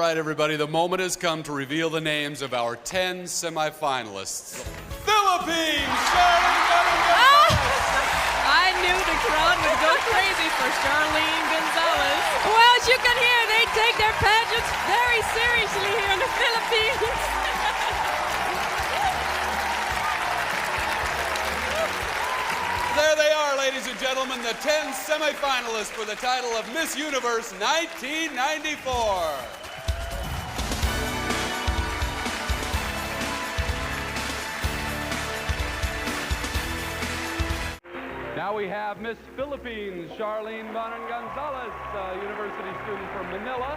right, everybody, the moment has come to reveal the names of our 10 semifinalists. Philippines! Charlene Gonzalez! I knew the crowd would go crazy for Charlene Gonzalez. Well, as you can hear, they take their pageants very seriously here in the Philippines. There they are, ladies and gentlemen, the 10 semifinalists for the title of Miss Universe 1994. Now we have Miss Philippines, Charlene Gonzalez, a university student from Manila,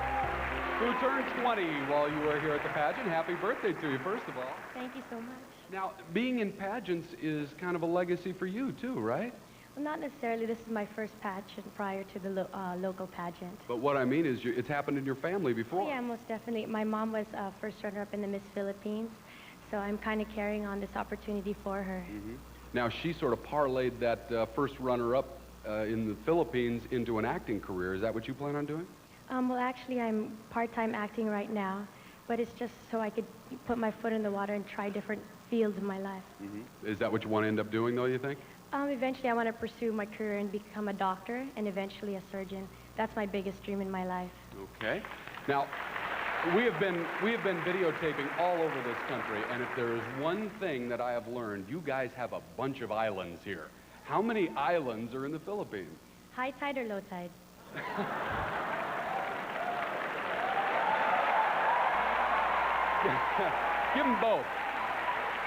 who turned 20 while you were here at the pageant. Happy birthday to you, first of all. Thank you so much. Now, being in pageants is kind of a legacy for you, too, right? Well, not necessarily. This is my first pageant prior to the local pageant. But what I mean is it's happened in your family before. Oh, yeah, most definitely. My mom was first runner-up in the Miss Philippines, so I'm kind of carrying on this opportunity for her. Mm-hmm. Now, she sort of parlayed that first runner-up in the Philippines into an acting career. Is that what you plan on doing? Well, actually, I'm part-time acting right now, but it's just so I could put my foot in the water and try different fields of my life. Mm-hmm. Is that what you want to end up doing, though, you think? Eventually, I want to pursue my career and become a doctor and eventually a surgeon. That's my biggest dream in my life. Okay. Now, we have been videotaping all over this country, and if there is one thing that I have learned, you guys have a bunch of islands here. How many islands are in the Philippines? High tide or low tide? Give them both.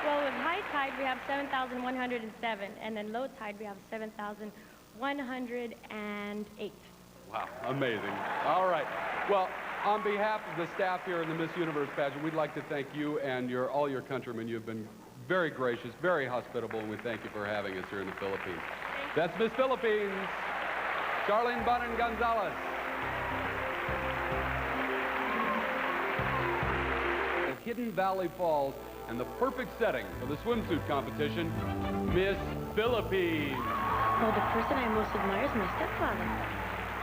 Well, with high tide, we have 7,107, and then low tide, we have 7,108. Wow, amazing. All right. Well, on behalf of the staff here in the Miss Universe pageant, we'd like to thank you and all your countrymen. You've been very gracious, very hospitable, and we thank you for having us here in the Philippines. That's Miss Philippines, Charlene Gonzalez. Hidden Valley Falls, and the perfect setting for the swimsuit competition, Miss Philippines. Well, the person I most admire is my stepfather.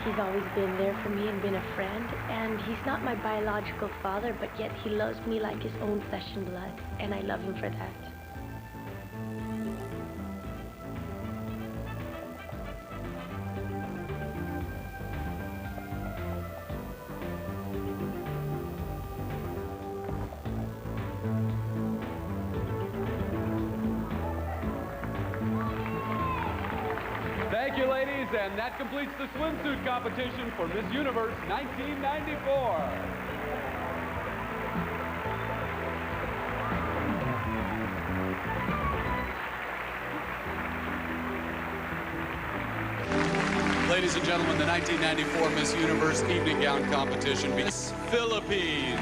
He's always been there for me and been a friend, and he's not my biological father, but yet he loves me like his own flesh and blood, and I love him for that. Thank you, ladies, and that completes the swimsuit competition for Miss Universe 1994. Ladies and gentlemen, the 1994 Miss Universe evening gown competition, Miss Philippines.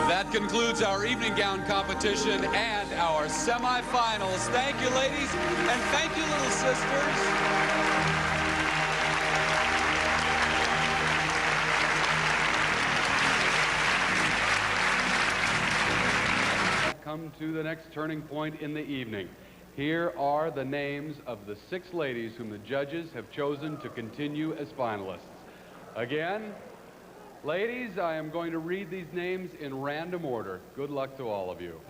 That concludes our evening gown competition and our semifinals. Thank you, ladies, and thank you, little sisters. Come to the next turning point in the evening. Here are the names of the 6 ladies whom the judges have chosen to continue as finalists. Again, ladies, I am going to read these names in random order. Good luck to all of you.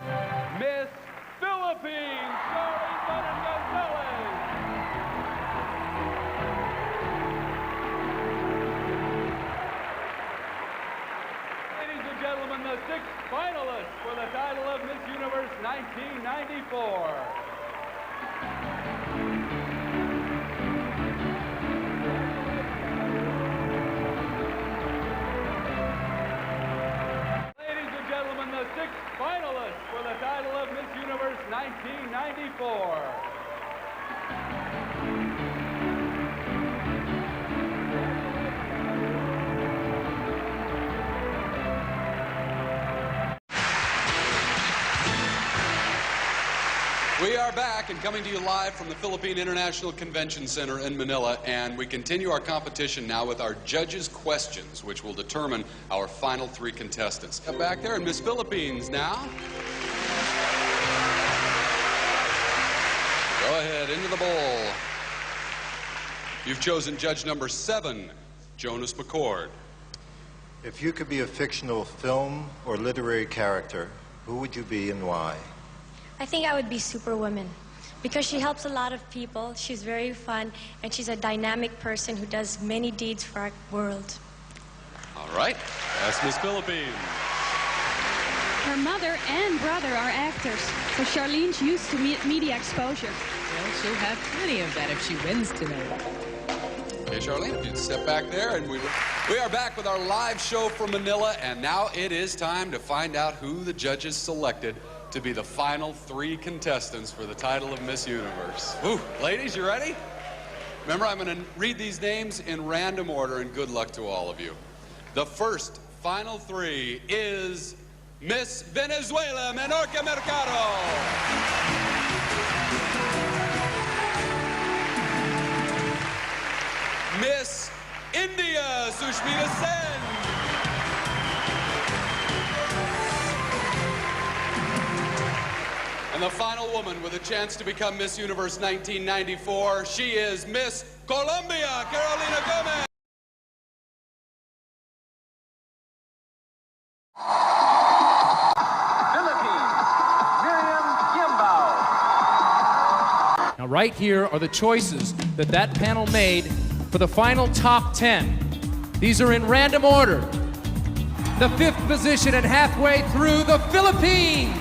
Miss Philippines, Charlene Gonzalez. Ladies and gentlemen, the 6 finalists for the title of Miss Universe 1994. The 6 finalists for the title of Miss Universe 1994. We are back and coming to you live from the Philippine International Convention Center in Manila, and we continue our competition now with our judges' questions, which will determine our final 3 contestants. Come back there, and Miss Philippines now. Go ahead, into the bowl. You've chosen judge number 7, Jonas McCord. If you could be a fictional film or literary character, who would you be and why? I think I would be Superwoman because she helps a lot of people. She's very fun, and she's a dynamic person who does many deeds for our world. All right, that's Miss Philippines. Her mother and brother are actors, so Charlene's used to media exposure. Well, she'll have plenty of that if she wins tonight. Okay, Charlene, if you'd step back there, and we are back with our live show from Manila, and now it is time to find out who the judges selected to be the final 3 contestants for the title of Miss Universe. Woo. Ladies, you ready? Remember, I'm going to read these names in random order, and good luck to all of you. The first final 3 is Miss Venezuela, Menorca Mercado. Miss India, Sushmita Sen. And the final woman with a chance to become Miss Universe 1994, she is Miss Colombia, Carolina Gomez. Philippines, Miriam Kimbao. Now, right here are the choices that panel made for the final top 10. These are in random order. The 5th position and halfway through, the Philippines.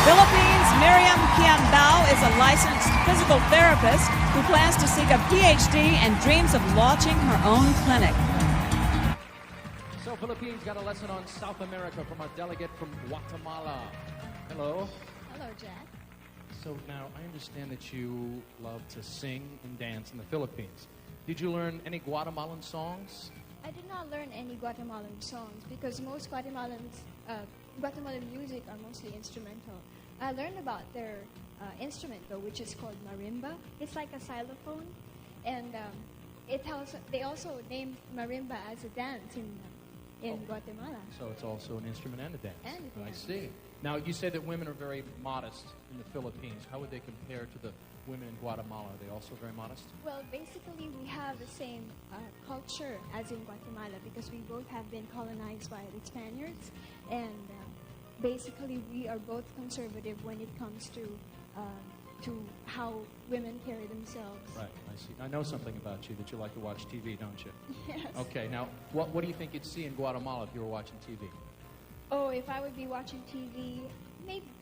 Philippines, Miriam Kiambao is a licensed physical therapist who plans to seek a PhD and dreams of launching her own clinic. So, Philippines got a lesson on South America from a delegate from Guatemala. Hello. Hello, Jack. So now, I understand that you love to sing and dance in the Philippines. Did you learn any Guatemalan songs? I did not learn any Guatemalan songs because most Guatemalan music are mostly instrumental. I learned about their instrument, though, which is called marimba. It's like a xylophone, and they also named marimba as a dance in Guatemala. So it's also an instrument and a dance. And a I dance. see. Now, you say that women are very modest in the Philippines. How would they compare to the women in Guatemala? Are they also very modest? Well, basically, we have the same culture as in Guatemala because we both have been colonized by the Spaniards, and basically, we are both conservative when it comes to how women carry themselves. Right, I see. I know something about you, that you like to watch TV, don't you? Yes. Okay, now, what do you think you'd see in Guatemala if you were watching TV? Oh, if I would be watching TV,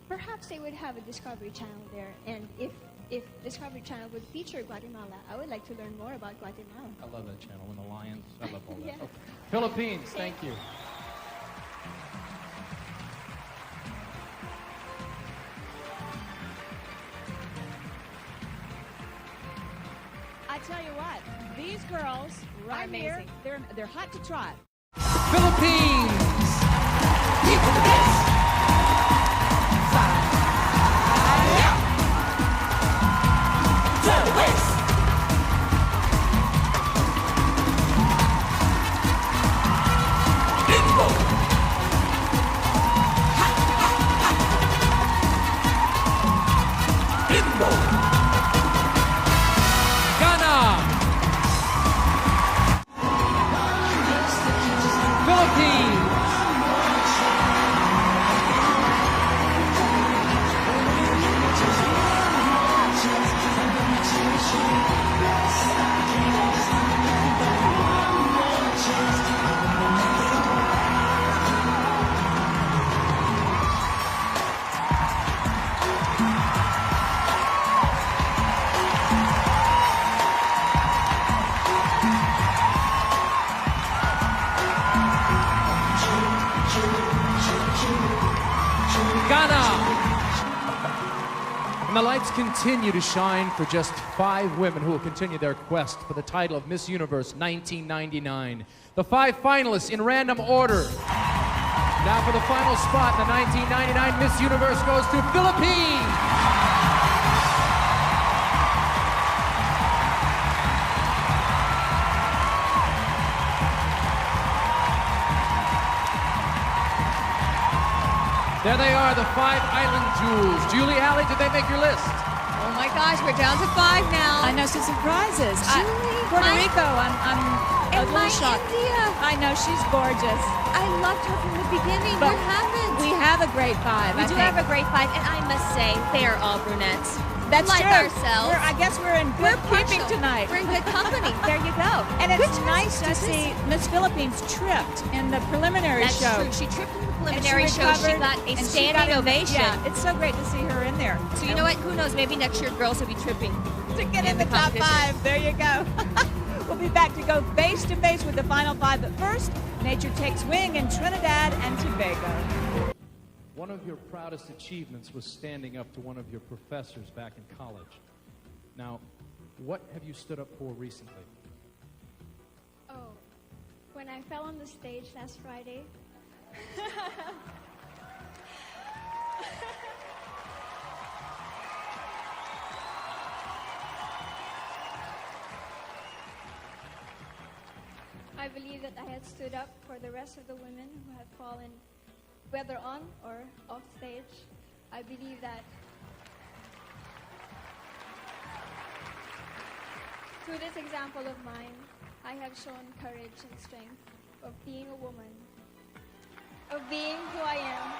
perhaps they would have a Discovery Channel there, and if Discovery Channel would feature Guatemala, I would like to learn more about Guatemala. I love that channel, and the lions. I love all that. Yeah. Okay. Philippines, thank you. I tell you what, these girls right here, they're hot to trot. Philippines! And the lights continue to shine for just 5 women who will continue their quest for the title of Miss Universe 1999. The 5 finalists in random order. Now for the final spot in the 1999 Miss Universe goes to Philippines. There they are, the 5 island jewels. Julie, Allie, did they make your list? Oh my gosh, we're down to 5 now. I know some surprises. Julie, Puerto Rico, I'm a little shocked. India. I know, she's gorgeous. I loved her from the beginning. But what happened? We have a great 5. We do have a great 5, and I must say, they are all brunettes. That's like true. ourselves. I guess we're in good keeping partial. tonight. We're in good company. There you go. And it's Good nice to choice, see judges. Miss Philippines tripped in the preliminary That's show. true. She tripped in the And preliminary show. She recovered, got a and she standing got ovation. Yeah, it's so great to see her in there. So you know what? Who knows? Maybe next year girls will be tripping To get in the top competition. 5. There you go. We'll be back to go face to face with the final 5. But first, nature takes wing in Trinidad and Tobago. One of your proudest achievements was standing up to one of your professors back in college. Now, what have you stood up for recently? Oh, when I fell on the stage last Friday. I believe that I had stood up for the rest of the women who had fallen, whether on or off stage. I believe that through this example of mine, I have shown courage and strength of being a woman, of being who I am.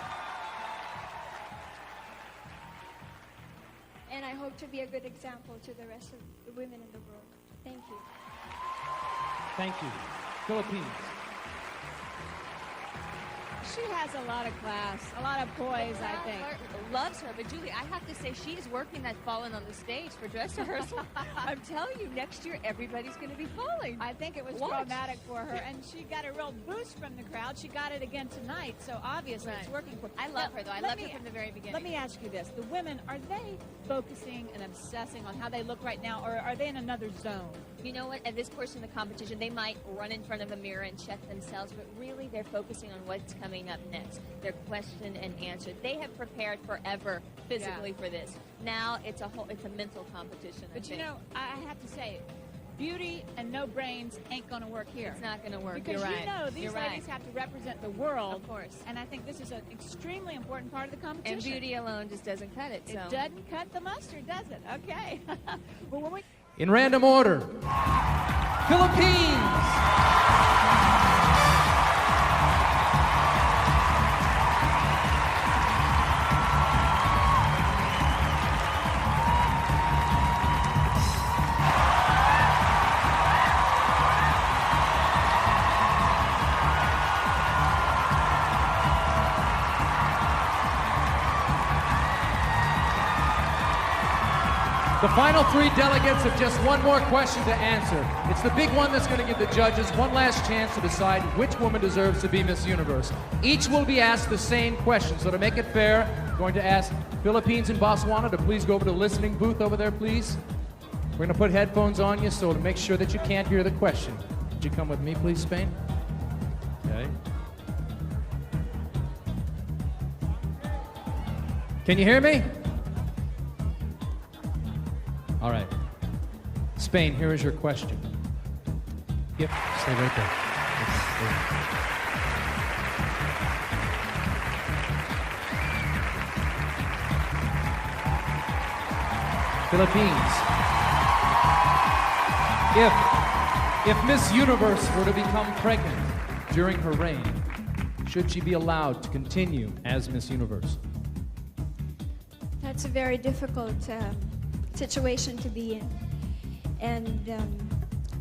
And I hope to be a good example to the rest of the women in the world. Thank you. Thank you. Philippines. She has a lot of class, a lot of poise, I think. Loves her, but Julie, I have to say she is working that falling on the stage for dress rehearsal. I'm telling you, next year everybody's going to be falling. I think it was Watch. traumatic for her, and she got a real boost from the crowd. She got it again tonight, so obviously it's Right. working for her. I love her, though. I let loved me- her from the very beginning. Let me ask you this. The women, are they focusing and obsessing on how they look right now, or are they in another zone? You know what? At this portion of the competition, they might run in front of a mirror and check themselves, but really they're focusing on what's coming up next. Their question and answer. They have prepared forever physically for this. Now it's a mental competition. But you know, I have to say, beauty and no brains ain't going to work here. It's not going to work. Because You're right. you know these You're ladies right. have to represent the world. Of course. And I think this is an extremely important part of the competition. And beauty alone just doesn't cut it. It So. doesn't cut the mustard, does it? Okay. Well, when we... In random order, Philippines. The final 3 delegates have just one more question to answer. It's the big one that's going to give the judges one last chance to decide which woman deserves to be Miss Universe. Each will be asked the same question. So to make it fair, I'm going to ask Philippines and Botswana to please go over to the listening booth over there, please. We're going to put headphones on you so to make sure that you can't hear the question. Would you come with me, please, Spain? Okay. Can you hear me? All right. Spain, here is your question. Yep, stay right there. Philippines. If Miss Universe were to become pregnant during her reign, should she be allowed to continue as Miss Universe? That's a very difficult situation to be in. And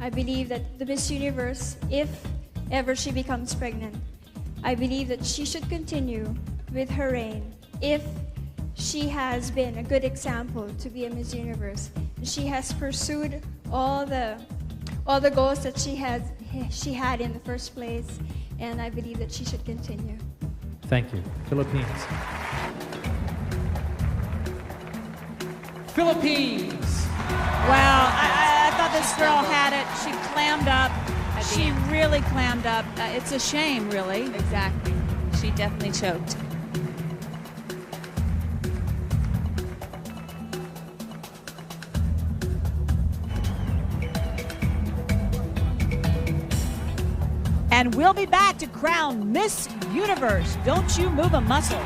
I believe that the Miss Universe, if ever she becomes pregnant, I believe that she should continue with her reign if she has been a good example to be a Miss Universe. She has pursued all the goals that she had in the first place, and I believe that she should continue. Thank you. Philippines. Philippines! Wow, I thought this girl had it. She clammed up. She really clammed up. It's a shame, really. Exactly. She definitely choked. And we'll be back to crown Miss Universe. Don't you move a muscle.